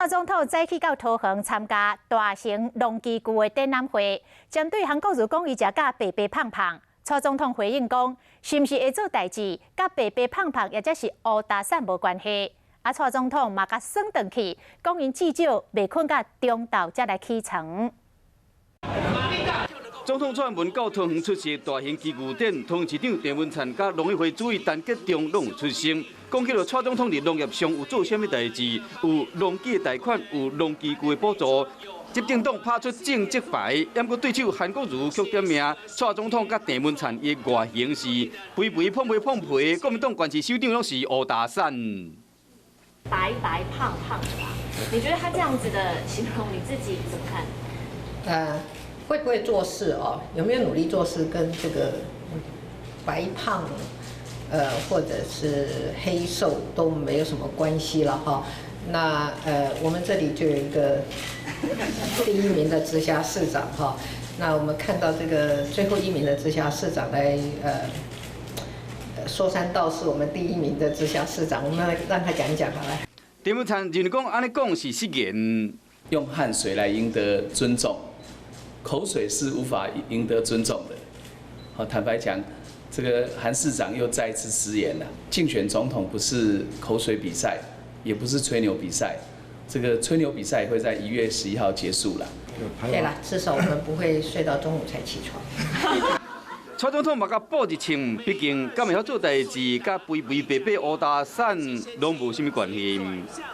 蔡总统早起到桃园参加大型农机具的展览会，针对韩国瑜讲伊食甲白白胖胖，蔡总统回应讲，是毋是会做代志，甲白白胖胖或者是乌打散无关系。蔡总统嘛甲耍转去，讲因至少未困到中昼才来起床。 总统蔡英文到桃园出席大型机具展，桃园市长郑文灿甲农委会主委陈吉中拢有出席。讲起了蔡总统伫农业上有做啥物代志，有农机的贷款，有农机具的补助。执政党拍出政绩牌，抑阁对手韩国瑜却点名蔡总统甲郑文灿的外形是肥肥胖皮，国民党县市首长拢是乌大散。白白胖胖的吧？你觉得他这样子的形容你自己怎么看？会不会做事哦？有没有努力做事，跟这个白胖，或者是黑瘦都没有什么关系了哈。那我们这里就有一个第1名的直辖市长哈。那我们看到这个最后1名的直辖市长来说三道四，我们第1名的直辖市长，我们让他讲一讲好了。郑文灿认为讲安尼讲是失言，用汗水来赢得尊重。 口水是无法赢得尊重的。好，坦白讲，这个韩市长又再一次失言了。竞选总统不是口水比赛，也不是吹牛比赛。这个吹牛比赛会在1月11号结束了。对了，至少我们不会睡到中午才起床。蔡总统嘛甲报一称，毕竟敢会晓做代志，甲肥肥白白乌大散拢无什么关系。